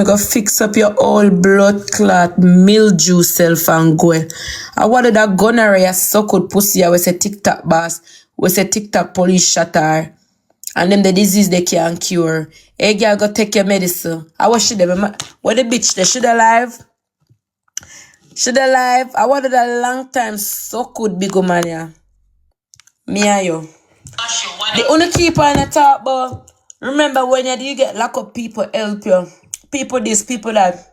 Go fix up your old blood clot mildew self and go. I wanted that gonorrhea suckled pussy. I was a TikTok boss. Was a TikTok police shatter. And then the disease they can't cure. Hey girl, go take your medicine. I was she there. What the bitch? They should alive. Should alive. I wanted a long time suckled big woman yeah. Me and you. The only keeper in the top, but remember when you get lock up people help you. People this, people that.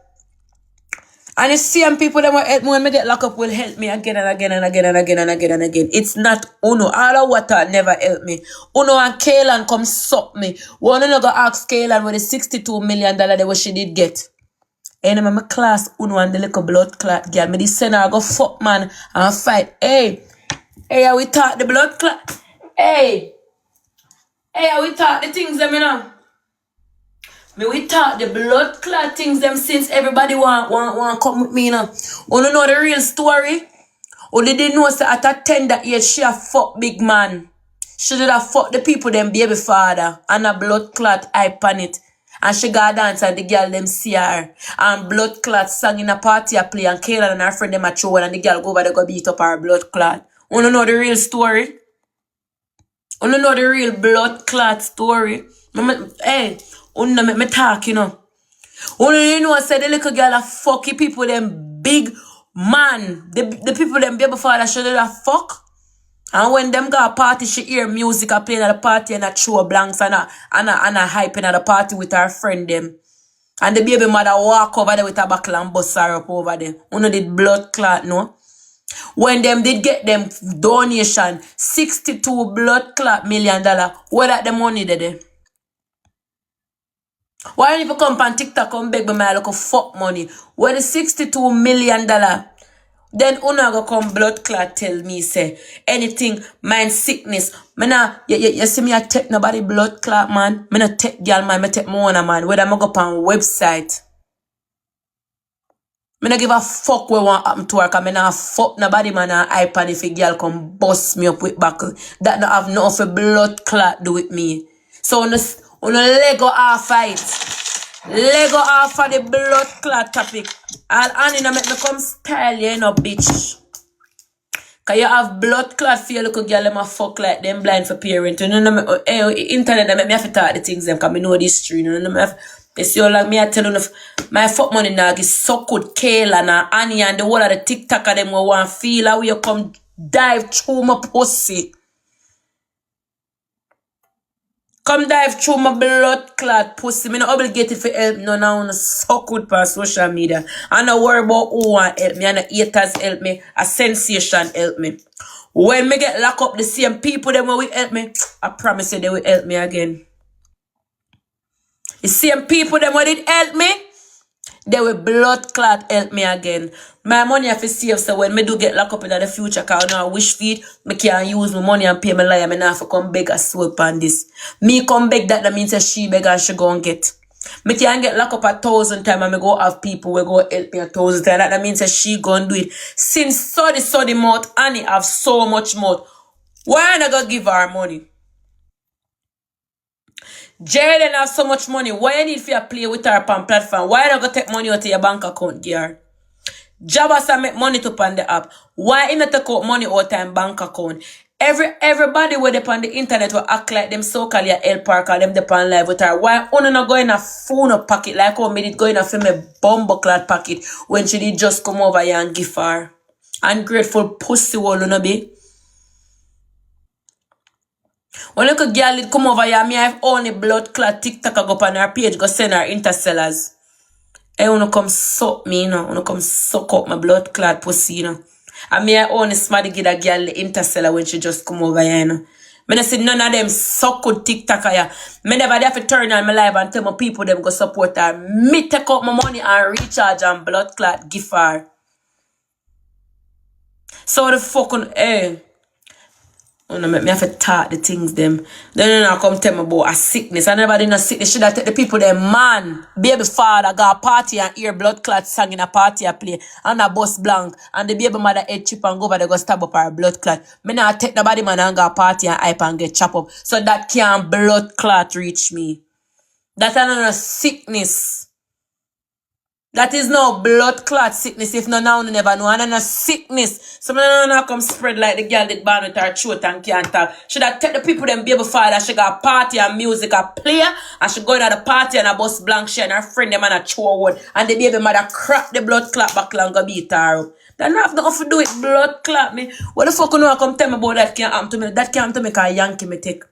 And the same people that will help me when me get locked up will help me again and again and again and again and again and again. It's not Uno. All of water never help me. Uno and Kaylan come suck me. One of them go ask Kaylan what the $62 million that what she did get. And my class Uno and the little blood clot girl. Me this send her go fuck man and fight. Hey, we talk the blood clot. Hey, we talk the things them you know. We talk the blood clot things them since everybody want come with me, you know. You know the real story? Or they didn't know that at a tender age she a fuck big man. She did a fuck the people them baby father and a blood clot hype on it. And she got dance and the girl them see her. And blood clot sang in a party a play and Kaylan and her friend them a throw and the girl go over there go beat up her blood clot. You know the real story? You know the real blood clot story? Hey. Unna make me talk, you know. Only you know, I said the little girl a fuck you people, them big man. The people, them baby father, should have fuck. And when them go a party, she hear music a playing at the party and a throw blanks and a hyping at the party with her friend them. And the baby mother walk over there with a buckle and bust her up over there. Uno did blood clot, no? When them did get them donation, $62 blood clot $1 million, where that the money there? Why don't you come on TikTok and beg me my look fuck money? Where the $62 million? Then una go come blood clot tell me say anything mind sickness. Me nah you see me I take nobody blood clot man. Me not take girl man, me take my own man. Whether I go on website. Me not give a fuck what want happen to her cause me nah fuck nobody man and hype and if a girl come bust me up with buckle. That not have no of a blood clot do with me. So on a Lego off fight. Lego off of the blood clot topic. All Annie no make me come style you know bitch. Cause you have blood clot for your little girl them a fuck like them blind for parent. You know internet that make me have to talk the things them cause me know this tree. You know me have you see how like me I tell you my fuck money now is so good Kaylan and Annie and the whole of the TikToker them who want feel how you come dive through my pussy. Come dive through my blood clot pussy. Me not obligated for help. No, now so good for social media. I not worry about who want help me. I not haters help me. A sensation help me. When me get locked up, the same people them will help me. I promise you they will help me again. The same people them will help me. They will blood clot help me again. My money have to save so when me do get locked up in the future, cause I know I wish feed, me can't use my money and pay my lawyer. Me not have to come beg a swoop on this. Me come beg that means that she beg and she go and get. Me can't get locked up 1,000 times and me go have people will go help me 1,000 times. That means that she go and do it. Since so the mouth, Annie have so much mouth. Why I not gonna give her money? Jaden have so much money. Why you need for you play with her on platform? Why not go take money out of your bank account, girl? Jabba make money to pan the app. Why you not take out money out of your bank account? Everybody where they on the internet will act like them so-called your help her cause them depend live with her. Why you not go in a phone up pocket like how me did go in a film a bumbleclad pocket when she did just come over here and give her? Ungrateful pussy wall you know be. When look a girl did come over here, me have only blood clot TikTok go up on her page, go send her interstellars. I wanna come suck me, you know. Wanna come suck up my blood clot pussy, you know. And me I only smarty give a girl the interstellar when she just come over here, you know. Me not see none of them suck good TikToker here. Me never have to turn on my live and tell my people them go support her. Me take out my money and recharge and blood clot give her. So the fucking oh no, me have to talk the things them. Then you come tell me about a sickness. I never did no sickness. Should I take the people them man, baby father go a party and hear blood clot song in a party a play and a bus blank and the baby mother head chip and go over there go stab up her blood clot. Me not take nobody man and go a party and hype and get chop up. So that can't blood clot reach me. That's another sickness. That is no blood clot sickness if no now no never know. And a sickness. Some no come spread like the girl did born with her throat and can't talk. Should I take the people them baby father, she got party and music a play, and she going to the party and a bus blank she and her friend them and a throw one. And the baby mother crack the blood clot back and go beat her up. That not have nothing to do with blood clot me. What the fuck you know come tell me about that can't happen to me? That can't happen to me cause Yankee me take.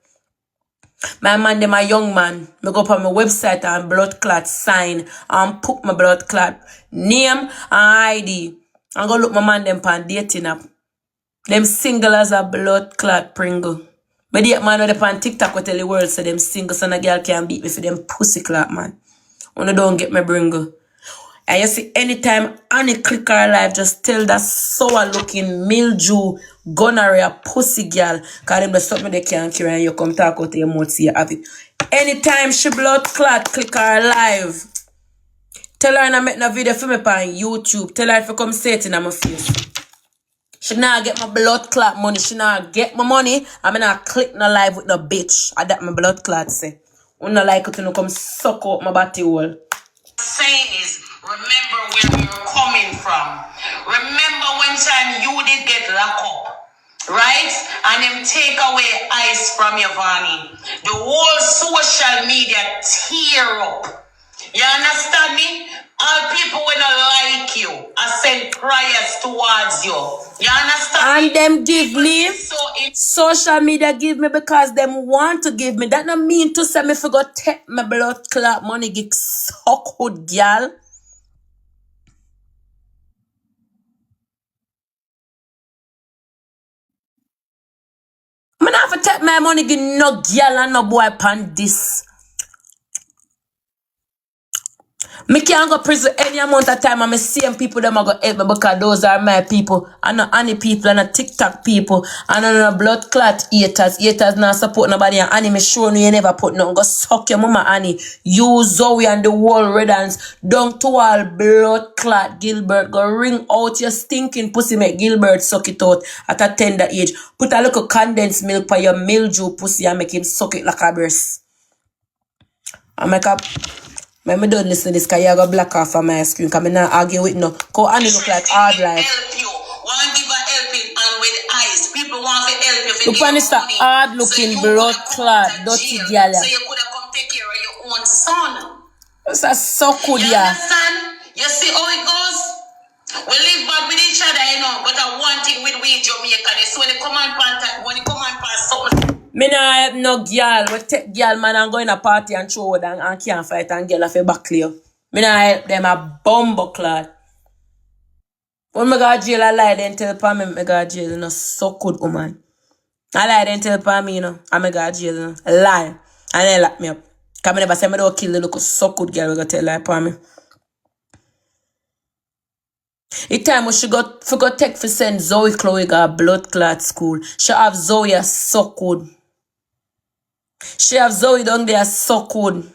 My man, them a young man. Me go up on my website and blood clot sign and put my blood clot name and ID. And go look my man them pan dating app. Them single as a blood clot pringle. Me date man with the pan TikTok will tell the world so them single so no girl can beat me for them pussy clot man. When you don't get me bringle. And you see, anytime Annie click her live, just tell that sour looking mildew, gonorrhea, pussy girl, cause them the something they can't carry and you come talk out your mouth, see you have it. Anytime she blood clot, click her live. Tell her and I make no video for me on YouTube. Tell her if you come say it in my face. She not get my blood clot money. She not get my money. I'm not click no live with no bitch. I that my blood clot say. I don't like it to come suck up my body hole. Saying is, remember where you're coming from. Remember when time you did get locked up, right? And them take away ice from your IVANY. The whole social media tear up. You understand me? All people will not like you and send prayers towards you. You understand? And them give me, social media give me because them want to give me. That not mean to say me forgot take my blood clot money get suck hood girl. I not for take my money give no girl and no boy pan this. Me can't go prison any amount of time and me same people them are go help me because those are my people. And not any people and not TikTok people. And not blood clot haters. Haters not support nobody and Annie me sure you never put nothing. Go suck your mama Annie. You Zoe and the whole Redans. Down to all blood clot Gilbert. Go ring out your stinking pussy make Gilbert suck it out at a tender age. Put a little condensed milk for your mildew pussy and make him suck it like a breast. I make up. When I don't listen to this, because you go black off of my screen, because I not argue with no. Because Annie look like hard life. Help you. Want give her helping and with eyes. People want to help you. Look on this hard looking blood clot, dirty girl. So you could have come take care of your own son. That's a so good, you yeah. understand? You see how it goes? We live bad with each other, you know. But I want thing with we Jamaican. So when you come and pass something. Me nah help no girl. We take girl man and go in a party and throw and can't fight and girl off a back clear. Me nah help them a bumbo clad. When me go jail I lie then tell pa me go jail you know so good woman. I lie then tell pa me you know I me go jail you know. Lie. And then lock me up. Cause me never say me don't kill the look so good girl we go tell lie pa me. It time when she got forgot take for send Zoe Chloe go blood clot school. She have Zoe a so good. She have Zoe down there so good.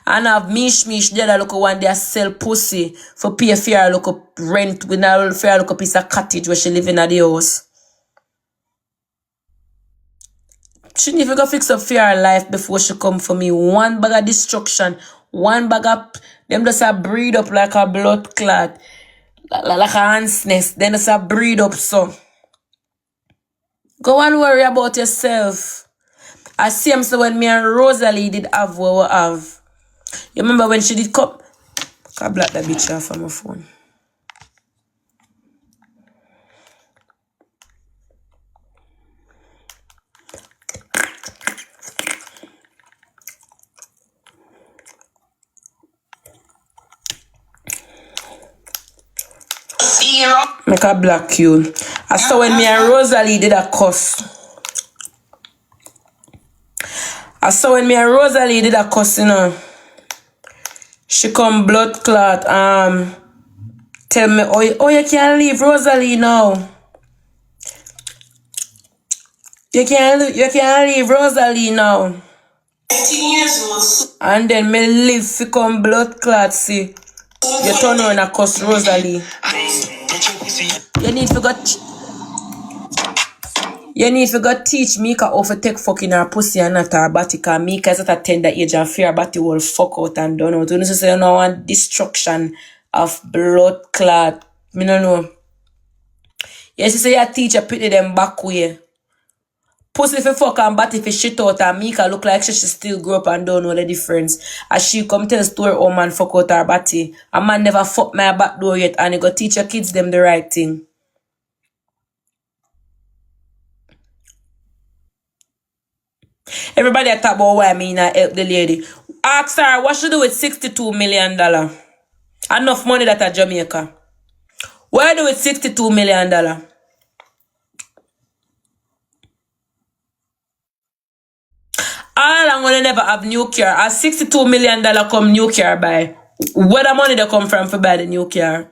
And have Mish the other look one there sell pussy for pay fair look up rent with a fair look up piece of cottage where she live in at the house. She need to go fix up fair life before she come for me. One bag of destruction, one bag of them just a breed up like a blood clot. Like a ant's nest. Then just a breed up so. Go and worry about yourself. I see him so when me and Rosalie did have what we have. You remember when she did come? I block that bitch off on my phone. Make a block you. I saw when me and Rosalie did a CUSS. I saw when me and Rosalie did a CUSS, you know. She come blood clot, tell me, oh you can't leave Rosalie now. You can't leave Rosalie now. 18 years old. And then me live fi come blood clot, see. You turn on a CUSS Rosalie. You need to go You need to go teach Mika how to take fucking her pussy and not her body, because Mika is at a tender age and fear her body will fuck out and done out. You know, so you know, want destruction of blood clot. Me no know. Yes, you say your teacher pity them back way. Pussy fi fuck and body fi shit out and Mika look like she still grow up and don't know the difference. As she come tell story how man fuck out her body. A man never fuck my back door yet and you go teach your kids them the right thing. Everybody a talk about why me not help the lady. Ask her what she do with $62 million. Enough money that at Jamaica. What do with $62 million? All I'm gonna never have new car. As $62 million come new car buy. Where the money that come from for buy the new car?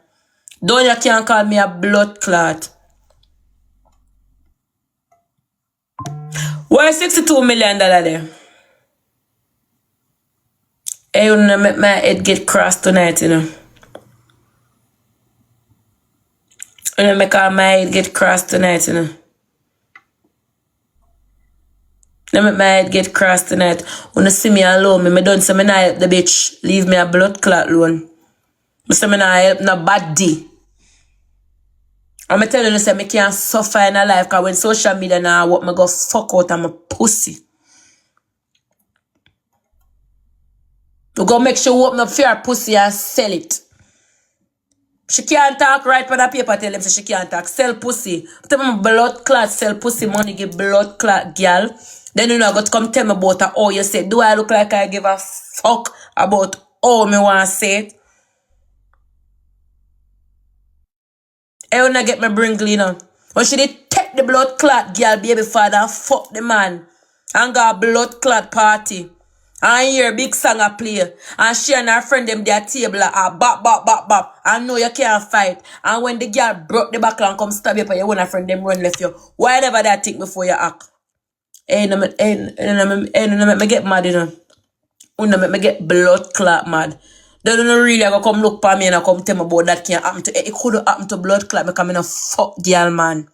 Don't you can't call me a blood clot. Where $62 million there? Hey, you know, make my head get crossed tonight, you know. You know, make all my head get crossed tonight, you know. Let me make my head get crossed tonight. When you see me alone, me don't say me not help the bitch. Leave me a blood clot alone. Me say me not help nobody. I'm telling you, say me can't suffer in a life because when social media now what me go fuck out of my pussy. You go make sure you open up for your pussy and sell it. She can't talk right for the paper, tell them so she can't talk. Sell pussy. Tell me blood clot, sell pussy money, give blood clot girl. Then you know got to come tell me about her. Oh, you say, do I look like I give a fuck about all me want to say it? I wanna get my brain clean up. When she did take the blood clot girl baby father and fuck the man and got a blood clot party. And hear big song a play. And she and her friend them their table a bop bop bop bop. And know you can't fight. And when the girl broke the back and come stab you for your one friend them run left you. Whatever that think before you act. No make me get mad, you know. No make me get blood clot mad. They don't really go come look for me and come tell me about that can't happen to it could happen to blood clot because I no fuck girl man.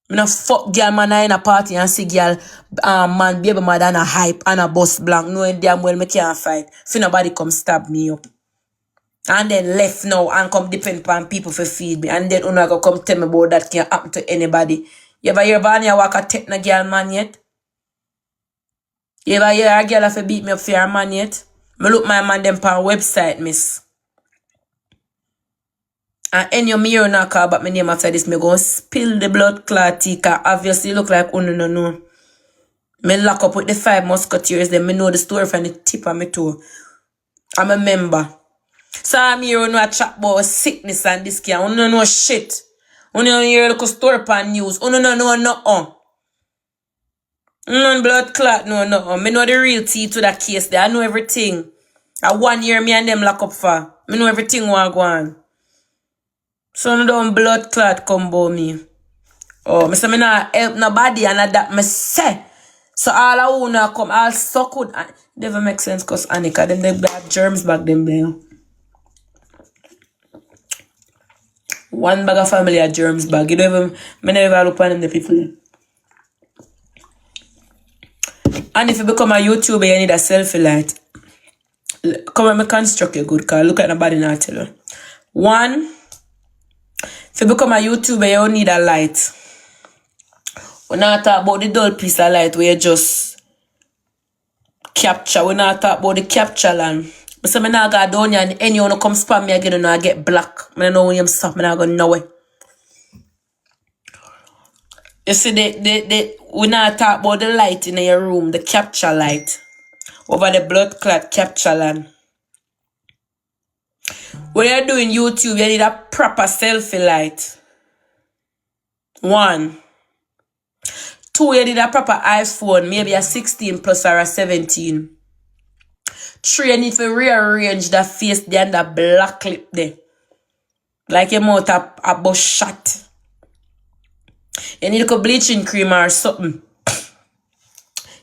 I no fuck girl man in a party and see girl man baby mother and a hype and a bus blank knowing damn well me can't fight. So nobody come stab me up. And then left now and come depend upon people for feed me. And then una go come tell me about that can't happen to anybody. You ever hear Vanya walk a take no girl man yet? You ever hear a girl have to beat me up for her man yet? Me look my man them on website, miss. And any me hear not call but my name after this, me go spill the blood clot tea, cause obviously look like no know. Me lock up with the 5 musketeers, then me know the story from the tip of my toe. I'm a member. So I'm here no chat about sickness and this can. Uno know shit. Uno hear look story pan news. Uno no know nothing. None blood clot, no. Me know the real tea to that case there. I know everything. 1 year me and them lock up for. Me know everything what go on. So no don't blood clot come about me. Oh, me say me not help nobody and that me say. So all I wanna come, all so good. Never make sense cause Annika, them they have germs back them there. One bag of family are germs bag. You don't even, me never look on them the people there. And if you become a YouTuber, you need a selfie light. Come on, me construct you good, cause look at nobody now tell you. 1, if you become a YouTuber, you don't need a light. We're not talking about the dull piece of light where you just capture. We're not talking about the capture land. But so I not go down here and anyone who come spam me again and I get black. I don't know when you stop, I not go nowhere. You see, we not talk about the light in your room, the capture light. Over the blood clot capture land. When you're doing YouTube, you need a proper selfie light. 1. 2, you need a proper iPhone, maybe a 16 plus or a 17. 3, you need to rearrange that face there and that black clip there. Like your mouth a bus shot. You need a bleaching cream or something.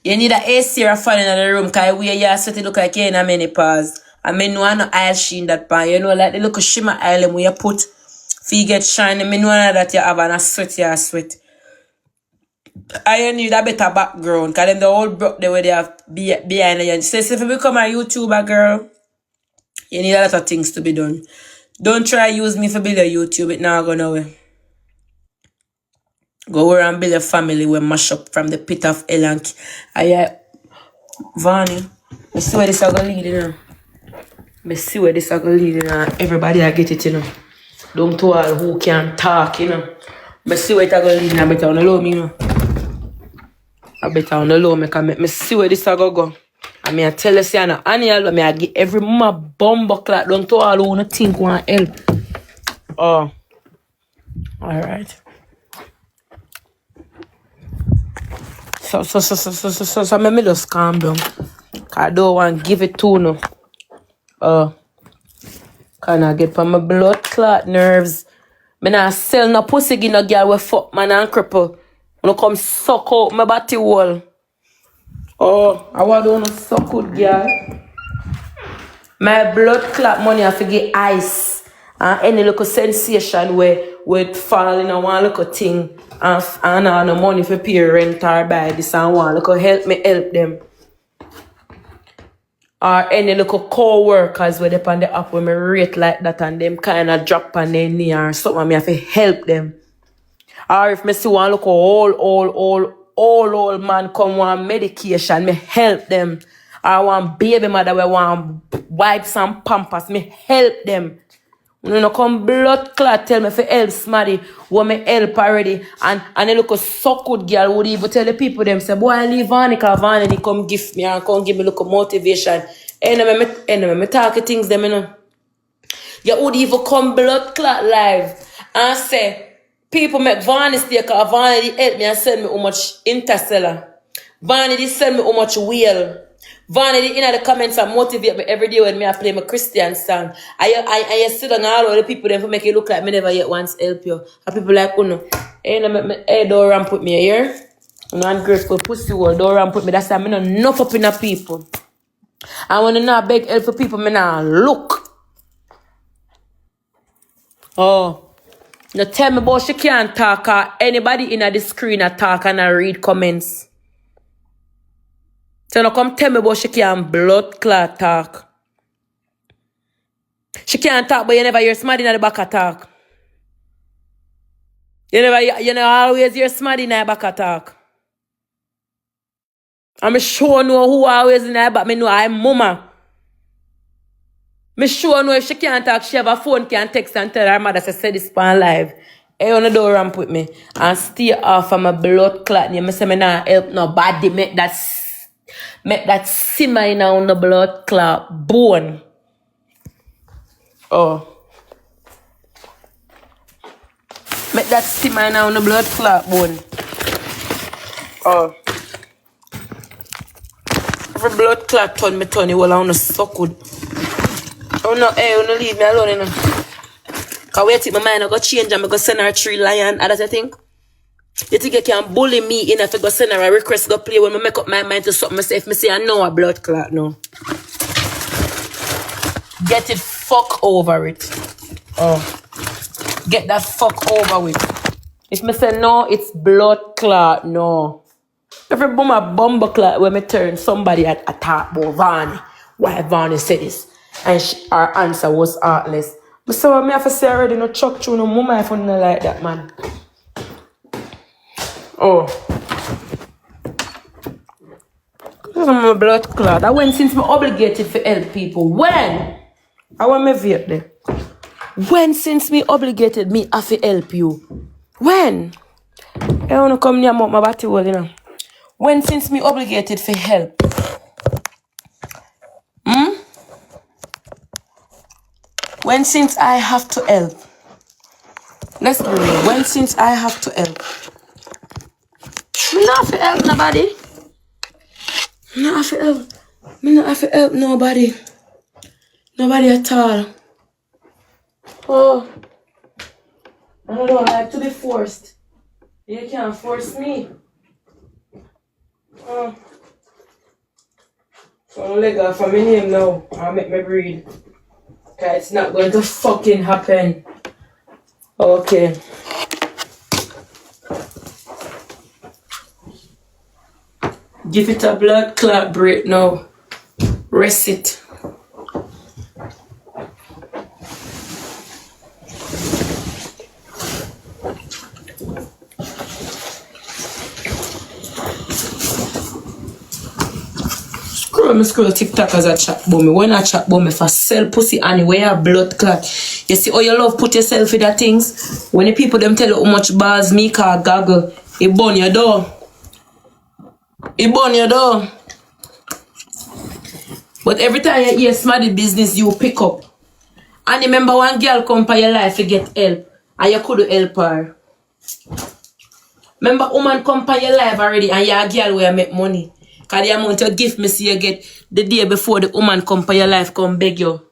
You need a AC or a fan in the room because where you are sweaty look like you're in a menopause. I mean, no one oil sheen that pan. You know, like the little shimmer oil where you put for you get shiny. I mean, no one that you have and a sweat, you sweat. I need a better background, cause them the whole broke the way they have behind you. So if you become a YouTuber girl, you need a lot of things to be done. Don't try use me for build a YouTube, it now go nowhere. Go over and build a family we mash up from the pit of hell and Vani. I see where this are gonna lead, you know. I see where this are gonna lead, you know. Everybody I get it, you know. Don't to all who can talk, you know. I see where it are gonna lead, I better on the low, me, you know. I better on the low, me see where this are gonna go. I mean, I tell you, say, no, Aniel, I give every mama bumbo clock. Don't to all who wanna think want help. Oh. Alright. So, let me just calm down. I don't want to give it to no. Can I get from my blood clot nerves? Me not sell no pussy give no girl with fuck man and cripple. When come suck out my body wall. Oh, I want to suck out girl. My blood clot money I forget ice. And any little sensation where fall in a one little thing. And I no money for pay rent or buy this and one little help them. Or any little co-workers where they on the app when me rate like that and them kind of drop on their knee or something, me have to help them. Or if me see one look old man come want medication, me help them. Or one baby mother we want wipes and pampers, me help them. When you come blood clot tell me if help somebody who me help already and they look so good girl would even tell the people them say boy leave IVANY cause IVANY come give me and come give me look motivation. Anyway, me talk things them you know. You would even come blood clot live and say people make IVANY stay cause IVANY help me and send me how much interstellar. IVANY send me how much whale. IVANY in the comments and motivate me every day when me I play my Christian song. I sit down all of the people them for make it look like me never yet once help you. And people like, oh no, hey, don't ramp with me here. I'm ungrateful pussy wall, don't ramp with me. That's why I'm not enough up in the people. And when I not beg help for people, me not look. Oh. Now tell me about she can't talk or anybody in the screen a talk and a read comments. So now come tell me about she can't blood clot talk. She can't talk, but you never hear somebody in the back talk. You never always hear somebody in the back talk. I'm sure know who always in the back. Me know I'm mama. Me sure know if she can't talk, she have a phone, can text and tell her mother say this pan live. Hey, on the door ramp with me and stay off of my blood clot. You say me not help nobody make that simmer in on the blood clot bone. Oh. Make that simmer in on the blood clot bone. Oh. Every blood clot turn me turn you all on the so good. Oh no, hey, you no leave me alone, you know. Cause wait till my mind I go change and I go send her 3 lion. And that's the thing. You think you can bully me in if I go send her a request go play when I make up my mind to something myself. Me say I know a blood clot no. Get it fuck over it. Oh. Get that fuck over with. If me say no, it's blood clot, no. Every bumble clot when me turn somebody at talk about IVANY. Why IVANY said this? And her answer was heartless. But so me have to say already no chuck through no mama if you not like that man. Oh. This is my blood clot. I went since me obligated to help people. When? I want me vape there. When since me obligated me have to help you? When? I wanna come near my body wall, you know. When since me obligated for help? When since I have to help? Let's be real. When since I have to help? Me not have to help nobody. Me not have to help. Me not have to help nobody. Nobody at all. Oh. I don't like to be forced. You can't force me. Oh. So I'll let go from my name now. I'll make me breathe. Okay, it's not going to fucking happen. Okay. Give it a blood clot break now. Rest it. Scroll TikTok as a chat about me. When I chat about me for sell pussy anyway, a blood clot. You see how you love put yourself in that things? When the people them tell you how much balls me can gaggle, it burn your door. It burn your door. But every time you hear somebody business, you pick up. And remember one girl come for your life to get help. And you could help her. Remember woman come for your life already and you're a girl where you make money. Because the amount of gift me see you get the day before the woman come for your life come beg you.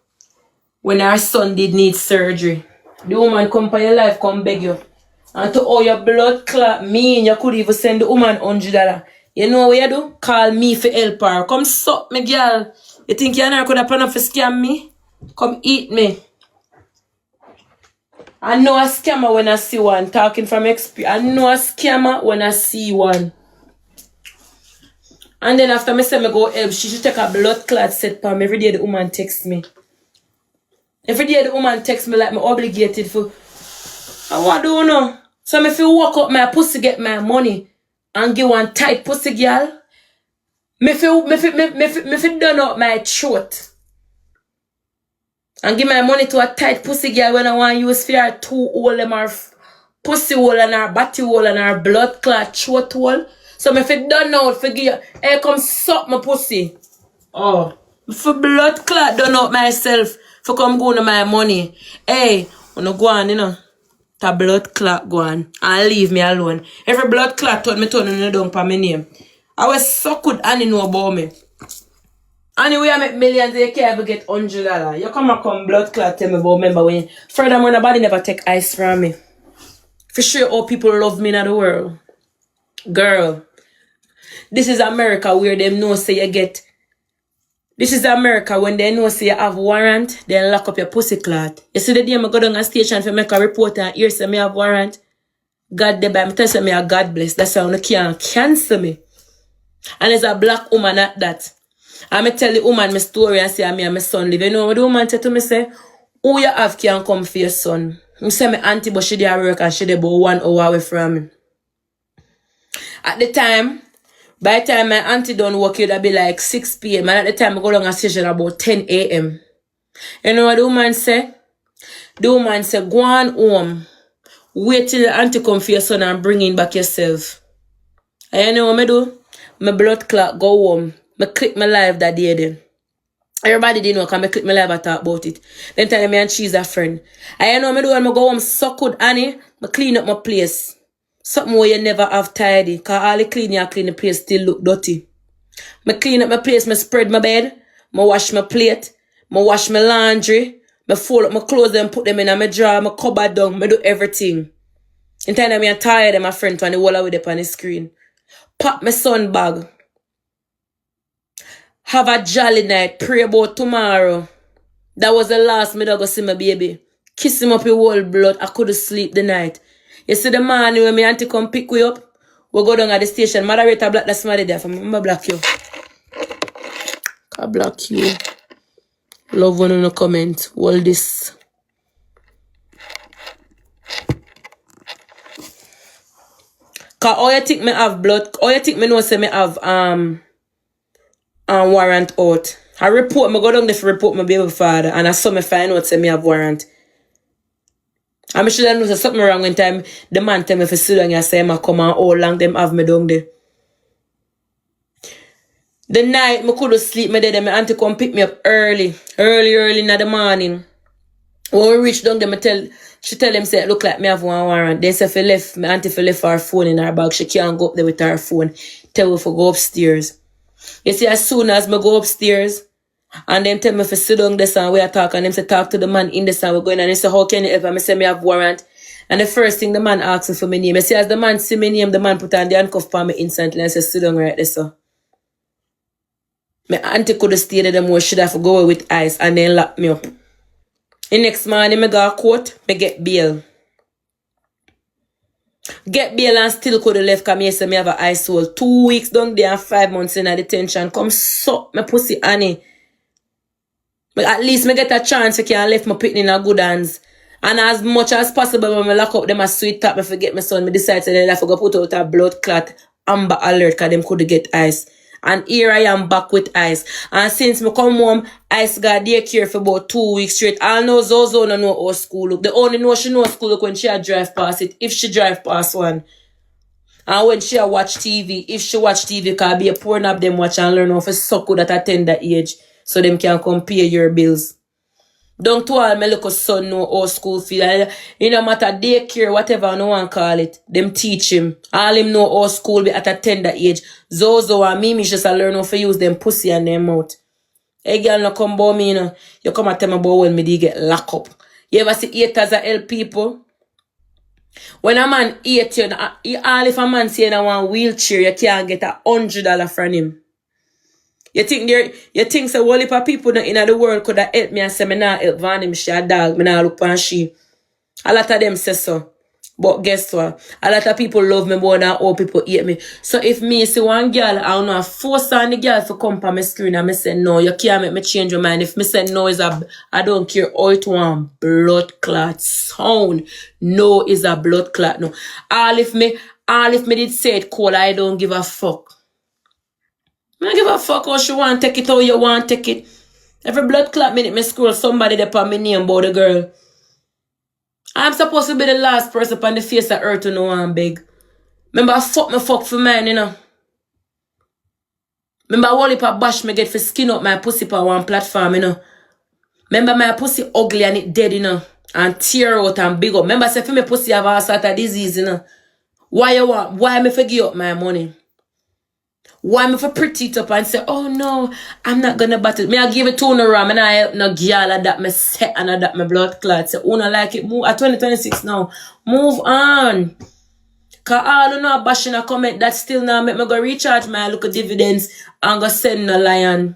When her son did need surgery. The woman come for your life come beg you. And to all your blood clot mean you could even send the woman $100. You know what you do? Call me for help her. Come suck me girl. You think you never could have planned to scam me? Come eat me. I know a scammer when I see one. Talking from experience. I know a scammer when I see one. And then after me say me go help, she should take a blood clot set for me. Every day the woman texts me. Every day the woman texts me like me obligated for. And what do you know? So me feel walk up my pussy get my money and give one tight pussy girl. Me feel done up my throat. And give my money to a tight pussy girl when I want to use for her 2 hole them her pussy hole and her body hole and her blood clot throat hole. So me fit done out for give you, hey come suck my pussy. Oh. For blood clot done out myself. For come go to my money. Hey, wanna go on, you know. Ta blood clot go on. And leave me alone. Every blood clot told me turn down for my name. I was so good Annie know about me. Anyway, I make millions, you can't ever get $100. You come blood clot tell me about remember when furthermore nobody never take ice from me. For sure all people love me in the world. Girl. This is America where them know say you get. This is America when they know say you have warrant, then lock up your pussy clot. You see the day I go down a station for make a report and hear say me have warrant. God the Bible tell me a God bless. That's how you can't cancel me. And there's a black woman at that. I me tell the woman my story and say me and my son live. You know what the woman tell to me say, who you have can come for your son. I say my auntie but she dey work and she dey about 1 hour away from me. At the time, by the time my auntie done work, it'd be like 6 p.m. And at the time I go down a station about 10 a.m. You know what the woman say? The woman say, go on home. Wait till the auntie come for your son and bring in back yourself. And you know what I do? My blood clot go home. I click my live that day then. Everybody didn't know because I click my live and talk about it. Then tell me and she's a friend. And you know what I do when I go home so good, Annie? I clean up my place. Something where you never have tidy. Because all the clean the place still look dirty. I clean up my place, I spread my bed, I wash my plate, I wash my laundry, I fold up my clothes and put them in my drawer, I cupboard down, I do everything. In time I'm tired of my friend to the wall away up on the screen. Pop my son bag. Have a jolly night, pray about tomorrow. That was the last me go see my baby. Kiss him up with whole blood, I couldn't sleep the night. You see the morning when my auntie come pick me up, we go down at the station. Moderator block that's somebody there for me. I block you. I block you. Love one in the comment. All this. Cause all you think me have blood, all you think me know say me have warrant out. I report me go down there for report my baby father and I saw me find out say me have warrant. I should have known something wrong when time the man tell me for sit down and say I come and how long them have me down there. The night I couldn't sleep, my my auntie come pick me up early in the morning. When we reach down there, she tell them say it look like me have one warrant. Then say if left, my auntie for left her phone in her bag. She can't go up there with her phone. Tell her for go upstairs. You see, as soon as I go upstairs, and them tell me for sit down this and we are talking, and them say talk to the man in this and we're going and they say how can you help? I say me have warrant. And the first thing the man asks me for my name. I say as the man see my name, the man put on the handcuff for me instantly and say sit down right there so. My auntie could have stayed there more, should have to go away with ice and then lock me up. The next morning, I go to court, I get bail. Get bail and still could have left because me say me have a ice hole. 2 weeks down there and 5 months in a detention. Come suck my pussy, Annie. But at least me get a chance to can left my pitney in a good hands. And as much as possible when me lock up them a sweet top, me forget my son, me decide to then I forgot put out a blood clot amber alert because them could get ice. And here I am back with ice. And since me come home, ice got daycare for about 2 weeks straight. I know Zozo no know how school look. The only know she know school look when she a drive past it. If she drive past one. And when she a watch TV, if she watch TV, can be a porn up them watch and learn how to suck good at a tender age. So them can compare your bills. Don't to all my little son know how school feel. You know matter daycare, whatever no one call it. Them teach him. All him know how school be at a tender age. Zozo and Mimi just a learn how to use them pussy and them mouth. Hey girl no come about me, you know. You come and tell me about when me get locked up. You ever see haters that help people? When a man hate you, all if a man say in a one wheelchair, you can't get $100 from him. You think so whole heap of people in the world could have helped me and say me not help Vanny, she a dog, me not look on she. A lot of them say so. But guess what? A lot of people love me more than all people hate me. So if me see one girl, I don't know, force on the girl to come on my screen and me say no, you can't make me change your mind. If me say no is I don't care how it one blood clot sound. No is a blood clot. No. All if me did say it cold, I don't give a fuck. I don't give a fuck how she want take it, how you want take it. Every blood clot minute me scroll somebody there on my name about the girl. I'm supposed to be the last person on the face of earth to know I'm big. Remember I fuck for mine, you know. Remember all if I bash me get for skin up my pussy for one platform, you know. Remember my pussy ugly and it dead, you know. And tear out and big up. Remember I say for my pussy have all sort of disease, you know. Why me forgive up my money? Why me for pretty it up and say, oh no, I'm not gonna battle. Me I give it to no ram and I help no girl that me set and that my blood clot. Say, una like it, move at 2026 now. Move on. Cause all you know bashing a comment that still now make me go recharge my local dividends and go send no lion.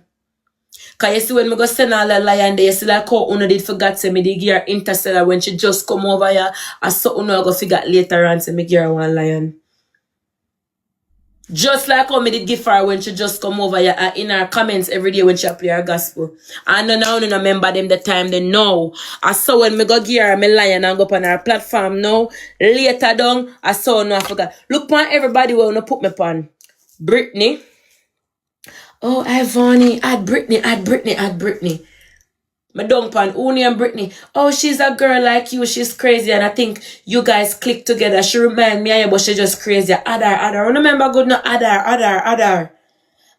Cause you see when me go send all the lion there, you see like how una did forget say me did give her interstellar when she just come over here. I saw una go figure later on say me give her one lion. Just like how me did give her when she just come over here in her comments every day when she play her gospel. And now no remember them the time they know. I saw when me go give her me lion and go up on her platform now. Later down, I saw no I forgot. Look on everybody where no put me on. Brittany. Oh, IVANY. Add Brittany. Me dump on Uni and Brittany. Oh, she's a girl like you. She's crazy. And I think you guys click together. She remind me of you, but she just crazy. Add her. I remember good no add her.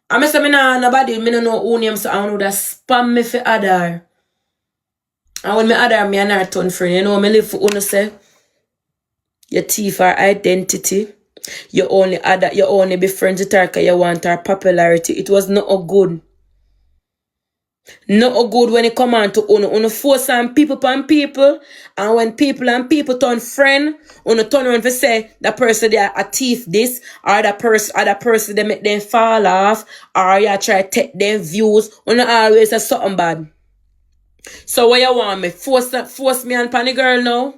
I say me nah nobody. Me no know Uni, so I don't know that spam me for add her. And when me add her, me and her turn friend. You know, me live for Uni say. You thief her identity. You only be friends with her because you want her popularity. It was not good. Not good when it come on to uno force on people and people. And when people and people turn friend, uno turn around to say that person they are a thief this, or that person they make them fall off, or you try to take them views, uno always say something bad. So what you want me? Force me on pan the girl now?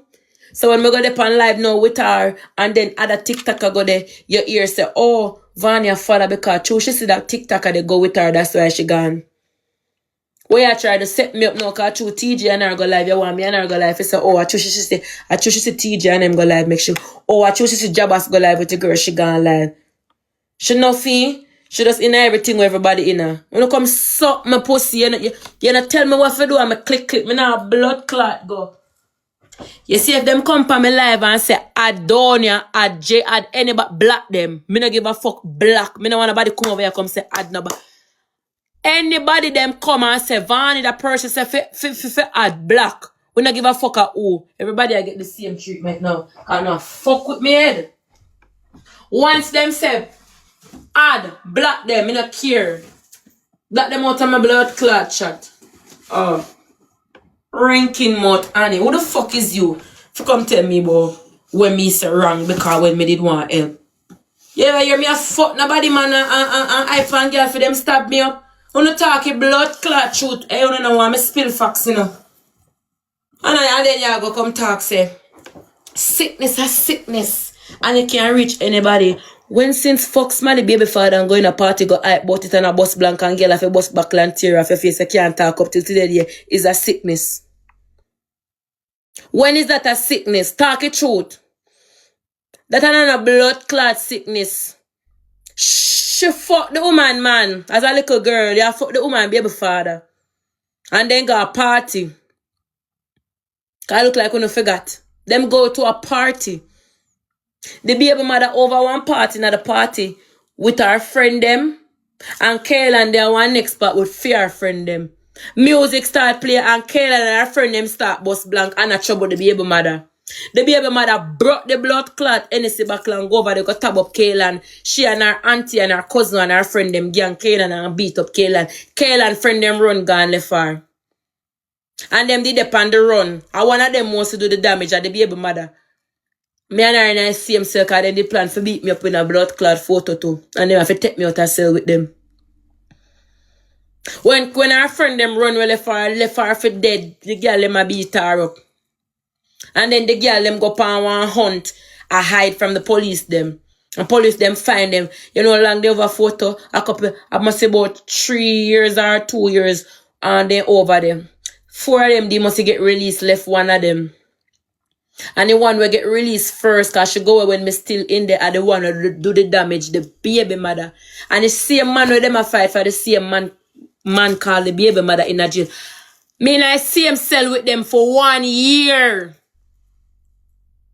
So when me go there on live now with her, and then other TikToker go there, your ear say, oh, Vanya father because true, she see that TikToker they go with her, that's why she gone. Where you try to set me up now, because true TJ and her go live, you want me and her go live, you say, oh, I choose she see TJ and them go live, make sure, oh, I choose she see Jabas go live with the girl, she gone live. She no fee, she just in everything with everybody in her. When you come suck my pussy, you not tell me what to do, and me click, me now blood clot go. You see if them come for me live and say, add Donia, add J, add anybody, black them. Me no give a fuck black. Me no want nobody come over here come say add nobody. Anybody them come and say, Vanny, that person say, fi add black. We not give a fuck at who. Everybody I get the same treatment now. Cause no fuck with me head. Once them say, add black them, me not care. Black them out of my blood clot chat. Oh. Ranking mouth, Annie. Who the fuck is you? If you come tell me about when me say wrong because when me did want help. Yeah, you hear me a fuck nobody man and iPhone girl for them stab me up. When you talk blood clot truth, I don't know why me spill facts, you know. And then you go come talk say, sickness has sickness. And it can't reach anybody. When since Fox man the baby father and go in a party go hype about it and a bus blank and girl off a bus back and tear off your face, you can't talk up till today is a sickness. When is that a sickness? Talk it truth. That another blood clot sickness. She fuck the woman, man. As a little girl, you fuck the woman baby father. And then go a party. I look like when you forgot. Them go to a party. The baby mother over one party, not a party, with her friend them. And Kaylan there one next part with fear friend them. Music start play and Kaylan and her friend them start bust blank and a trouble the baby mother. The baby mother brought the blood clot NSC back and go over there go tab up Kaylan. She and her auntie and her cousin and her friend them gang Kaylan and beat up Kaylan. Kaylan friend them run gone left her. And them did up on the run. And one of them wants to do the damage at the baby mother. Me and her in the same circle, then they plan to beat me up in a blood clot photo too. And they have to take me out of cell with them. When her friend them run well left her for dead, the girl them a beat her up. And then the girl them go on one hunt, a hide from the police them. And police them find them. You know, long they over photo, a couple, I must say about 3 years or 2 years, and they over them. 4 of them, they must get released, left one of them. And the one will get released first, cause she go when me still in there, and the one will do the damage, the baby mother. And the same man with them a fight for the same man called the baby mother in a jail. Me and I see him sell with them for 1 year.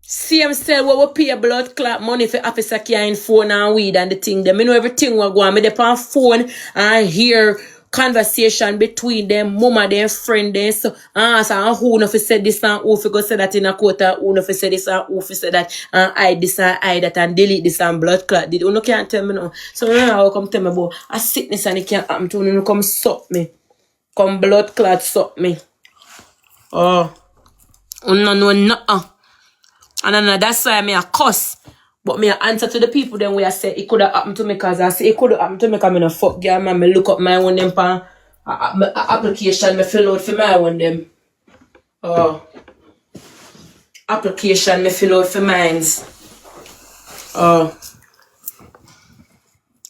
See him sell where we pay blood clot money for officer carrying phone and weed and the thing. Them, I know everything we go on. Me dey on phone and hear conversation between them, mama, them friend, them. So, so who no fi said this and who fi go say that in a court and who no fi say this and who fi say that and hide this and hide that and delete this and blood clot. Did you no can't tell me no. So you know how come tell me about a sickness and it can't happen to you. Come suck me. Come blood clot suck me. Oh. You no know nothing. And that's why I cuss. But me answer to the people then where I say it could have happened to me because I say it could have happened to me because I no fuck girl man. Me look up my one them pan application me fill out for my one them. Application me fill out for mines.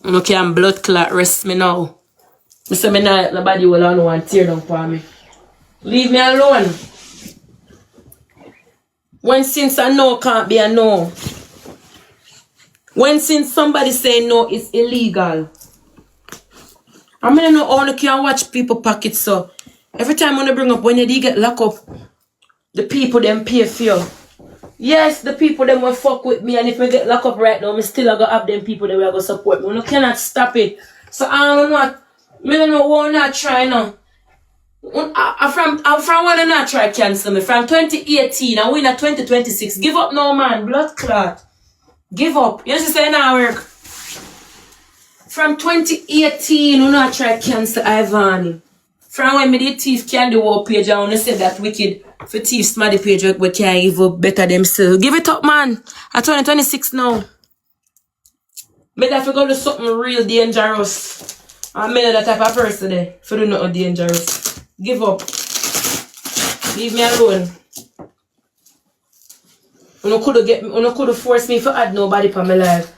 Okay, I'm blood clot rest me now. Me say me not nobody will on want tear down for me. Leave me alone. When since a no can't be a no. When since somebody say no, it's illegal. I mean, I know how you can watch people pockets, so every time when they bring up when they get locked up, the people them pay for you. Yes, the people them will fuck with me, and if I get locked up right now, I still gonna have them people that will go support me. You cannot stop it. So I don't know what, I don't know why not try now. I'm from when I not try cancel me. From 2018, and we're in 2026. Give up now, man. Blood clot. Give up. You just say now work. From 2018, we not try cancel IVANY. From when me did thief candy war page, I wanna say that wicked for thief smarty page we can't even better themselves. Give it up, man. At 2026 now. Maybe I forgot to do something real dangerous. I'm not that type of person there. If you do nothing dangerous. Give up. Leave me alone. You could force me to add nobody for my life.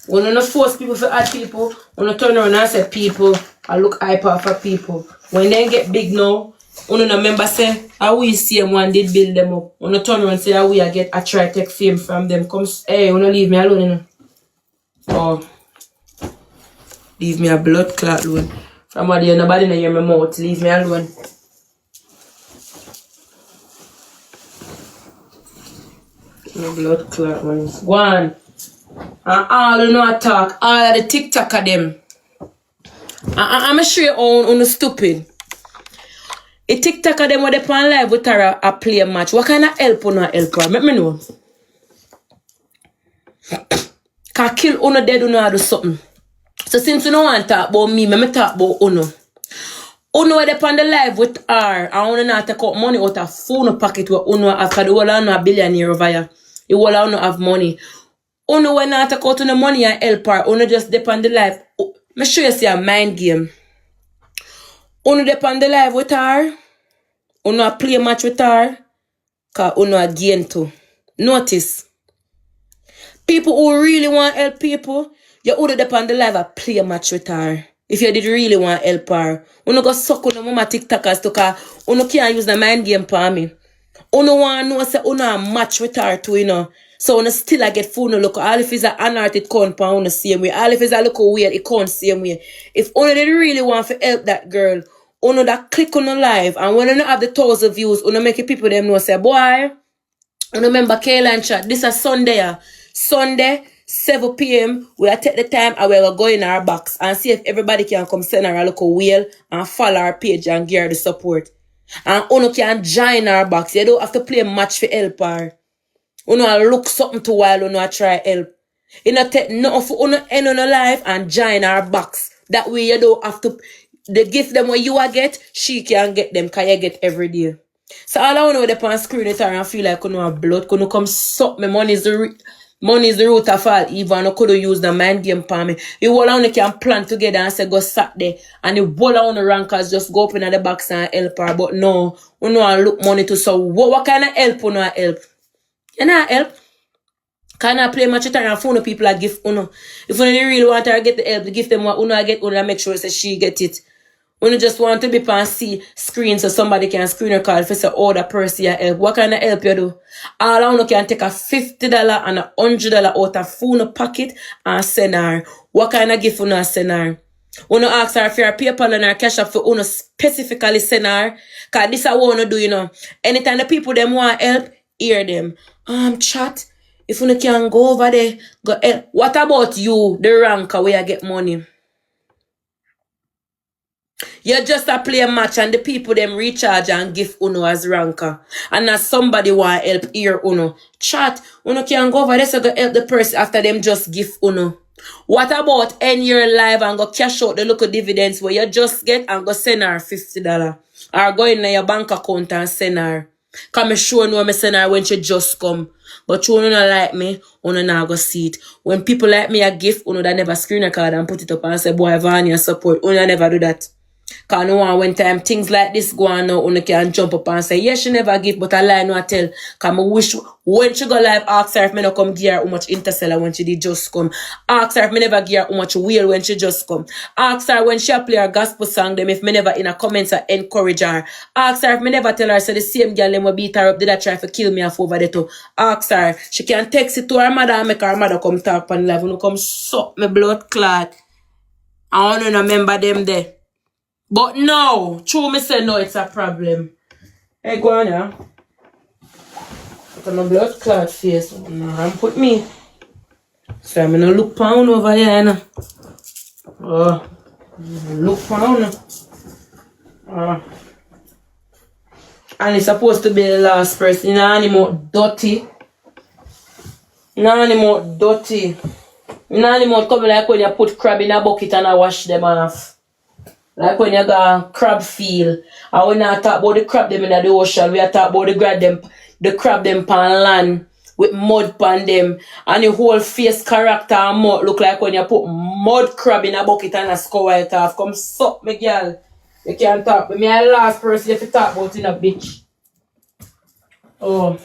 When you force people to add people, when you turn around and say people, I look hyper for people. When they get big now, when you remember say, how we see them one did build them up. When you turn around and say, how we I try to take fame from them. Come, hey, you leave me alone, you know. Oh. Leave me a blood clot alone. From what you nobody know hear my mouth. Leave me alone. No blood clot man. Go on. And all you know talk. All of the TikTok of them. I'm sure you own stupid. The TikTok of them where they pan live with her a play a match. What kind of help or not help her? Let me know. Can kill uno dead uno do something. So since you don't want to talk about me, let me talk about Uno. Uno where they on the live with her, and Uno not take out money out of phone pocket where Uno have, because the whole of Uno a billionaire over here. The whole of Uno have money. Uno when not take out the money and help her, Uno just depend on the live. Me show you see a mind game. Uno depend on the live with her, Uno a play match with her, because Uno a gain too. Notice. People who really want help people, you would up on the live and play a match with her. If you did really want help her. You go suck on the mama TikTokers to car. You can't use the mind game for me. You want to know say you a match with her too, you know. So you still get food no look. All if it's an anart it can't pound the same way. All if it's a look weird, it can't same way. If you did really want to help that girl, you that click on the live and when you have the 1,000 views, you make people them know say, boy, you remember Kaylan chat. This is Sunday. Sunday, 7 p.m. We'll take the time and we'll go in our box and see if everybody can come send her a local wheel and follow our page and give her the support. And you can join our box. You don't have to play a match for help her. You look something to while you try help. You know, take nothing for you end on a life and join our box. That way you don't have to the gift them what you get, she can get them because you get every day. So all I want to know on screen it and feel like you have blood. You come suck me. Money is the root of all evil. And you could use the mind game for me. You all only can plan together and say go sat there. And you all on the rankers just go up in the box and help her. But no, you know look money to so what kind of help you know help? You know help? Can I play match with her and phone people a gift? You know? If you really want her to get the help, give them what you know get, you know make sure say she get it. When you just want to be on see screen so somebody can screen your call for say, oh, that person you help. What kind of help you do? All I know can take a $50 and a $100 out of phone pocket and send her. What kind of gift you send her? When you ask her for your PayPal and her cash up for you specifically send her. Because this is what you do, you know. Anytime the people them want help, hear them. Chat. If you can go over there, go help. What about you, the ranker where you get money? You just a play a match and the people them recharge and give uno as ranker. And as somebody want help here uno. Chat, uno can go over there so go help the person after them just give uno. What about end your live and go cash out the local dividends where you just get and go send her $50? Or go in your bank account and send her. Cause me sure know me send her when she just come. But you don't like me, you not go see it. When people like me a gift, you that never screen a card and put it up and say, boy, IVANY support. You never do that. Because no one when time things like this go on now, you can jump up and say, yes, she never give, but I lie no I tell. Because I wish when she go live, ask her if me no come give her how much interseller when she did just come. Ask her if me never give her how much wheel when she just come. Ask her when she play her gospel song them if me never in a comments I encourage her. Ask her if me never tell her so the same girl them will beat her up did I try to kill me off over there too. Ask her. She can text it to her mother and make her mother come talk on live. You come suck me blood clot. I want to remember them there. But no, true me say no, it's a problem. Hey, go on now. Put my blood clot face and put me. So I'm gonna look pound over here, you know. Oh, look pound. And it's supposed to be the last person. You know, anymore dirty. No anymore dirty. No anymore coming like when you put crab in a bucket and I wash them off. Like when you got crab feel. And when I talk about the crab them in the ocean, we are talk about the crab them pan land with mud pan them. And your whole face character and mouth look like when you put mud crab in a bucket and a scour it off. Come suck me girl. You can't talk. But me the last person you have to talk about in a bitch. Oh.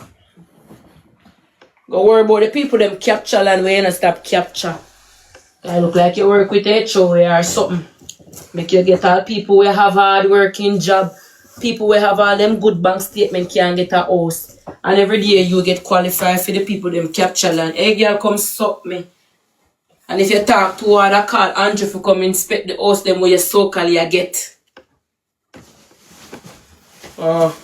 Go worry about the people them capture land where you not stop capture. I look like you work with HOA or something. Make you get all people who have hard working job. People who have all them good bank statement can get a house. And every day you get qualified for the people them capture land. Hey girl come suck me. And if you talk to other call Andrew for come inspect the house them where you so call you get. Tell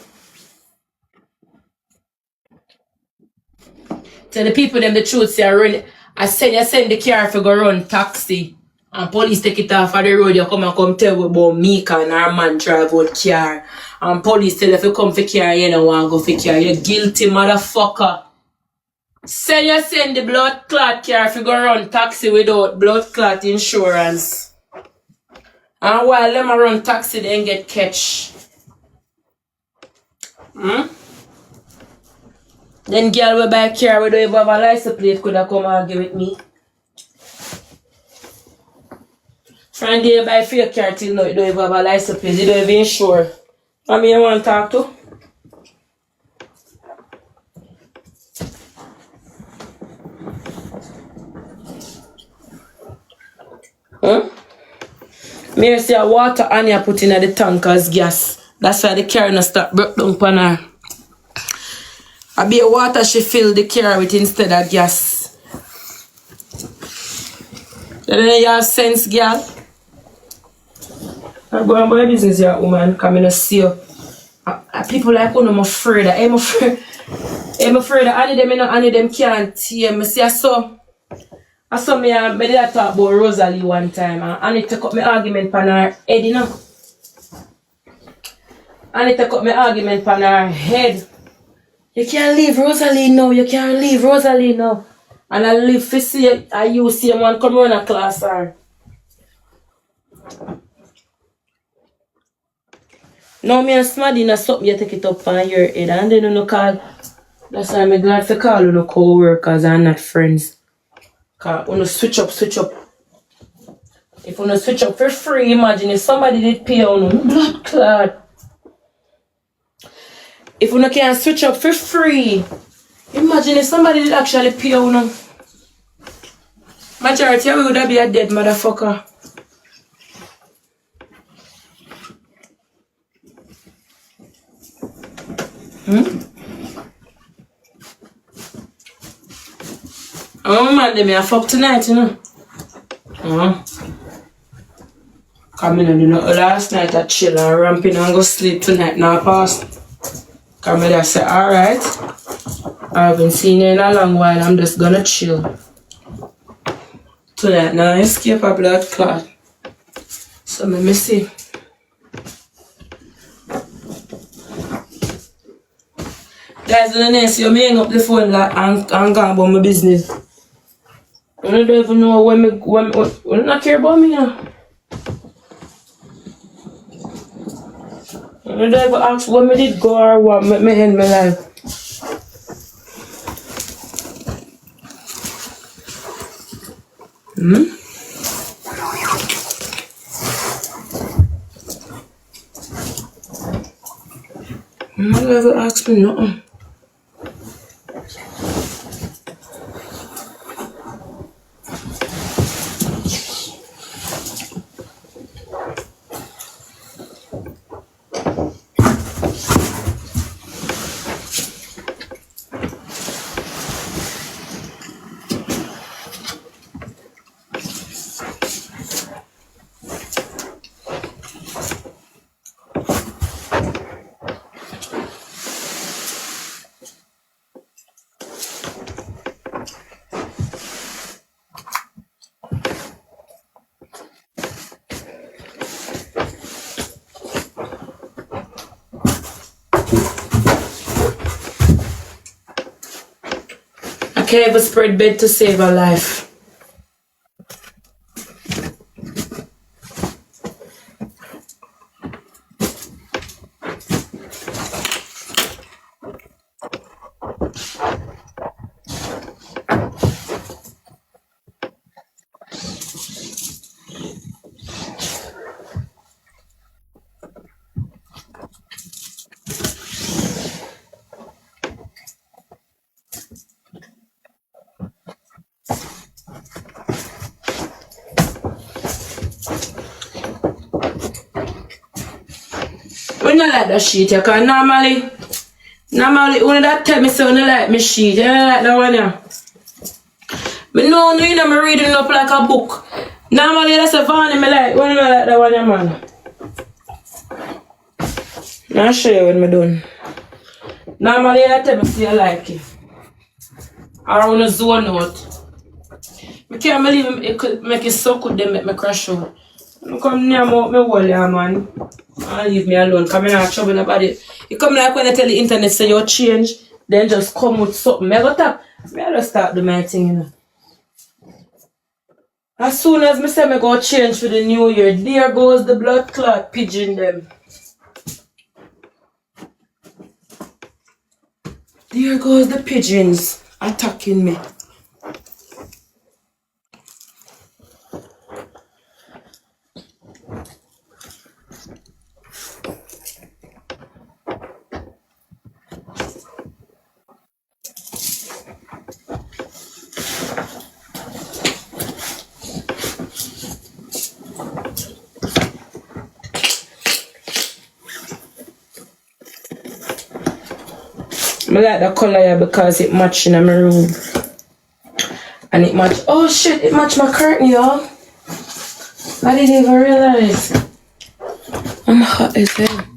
the people them the truth say I send the car for go run taxi. And police take it off of the road, you come tell me about Mika and her man drive out car. And police tell you if you come for car, you don't want to go for car. You're guilty, motherfucker. Send the blood clot car if you go run taxi without blood clot insurance. And while them run taxi, they get catch. Then girl will buy car we don't even have a license plate could have come argue with me. Friend they buy fake car till now you don't even have a license plate, you don't even insure. I mean you want to talk to? Huh? Me see a water Anya put in the tank as gas. That's why the car no start broke down pan her. I be a water she fill the car with instead of gas. Then you have sense, girl. I go on my business, your woman. Come in and see you. People like when I'm afraid. I'm afraid. I'm afraid that any of them can't hear me. See, I saw me did I talk about Rosalie one time, and it took up my argument pan her head, you know. And it took up my argument pan her head. You can't leave Rosalie now. You can't leave Rosalie now. And I live to see you see one come run a class her. Now me and Smaddy na something you take it up on your head, and then you call. That's why I'm glad to call you co-workers and not friends. Cause when you switch up. If you switch up for free, imagine if somebody did pay on you, blood clot. If you can't switch up for free, imagine if somebody did actually pay on you. Majority of you would be a dead motherfucker. Oh man, they may have fuck tonight, you know. Come in and do nothing last night, I chill and ramping and go sleep tonight now past. Come in and say, alright. I've been seeing you in a long while, I'm just gonna chill. Tonight now escape a blood clot. So let me see. Guys, when I see you hang up the phone like, and go about my business. I don't even know when you not care about me now. I don't even ask when me did go or what me end my life. I don't ever ask me nothing. I can't even spread bed to save a life. When you like that shit, you can normally when that tell me so when you like me shit, you don't like that one yeah. Me know you know me reading up like a book. Normally that's a van me like when you like that one yeah man. I'll show you when me done. Normally you tell me so you like it. Or when you zone out. I can't believe it could make it so good they make me crash out. I come near me wall yeah man. And leave me alone, come in and trouble nobody. You come like when I tell the internet say you change, then just come with something. I go tap, I just start doing my thing, you know. As soon as I say I go change for the new year, there goes the blood clot pigeon them. There goes the pigeons attacking me. I like the color here because it matched in my room. And it matched. Oh shit, it matched my curtain, y'all. I didn't even realize. I'm hot as hell.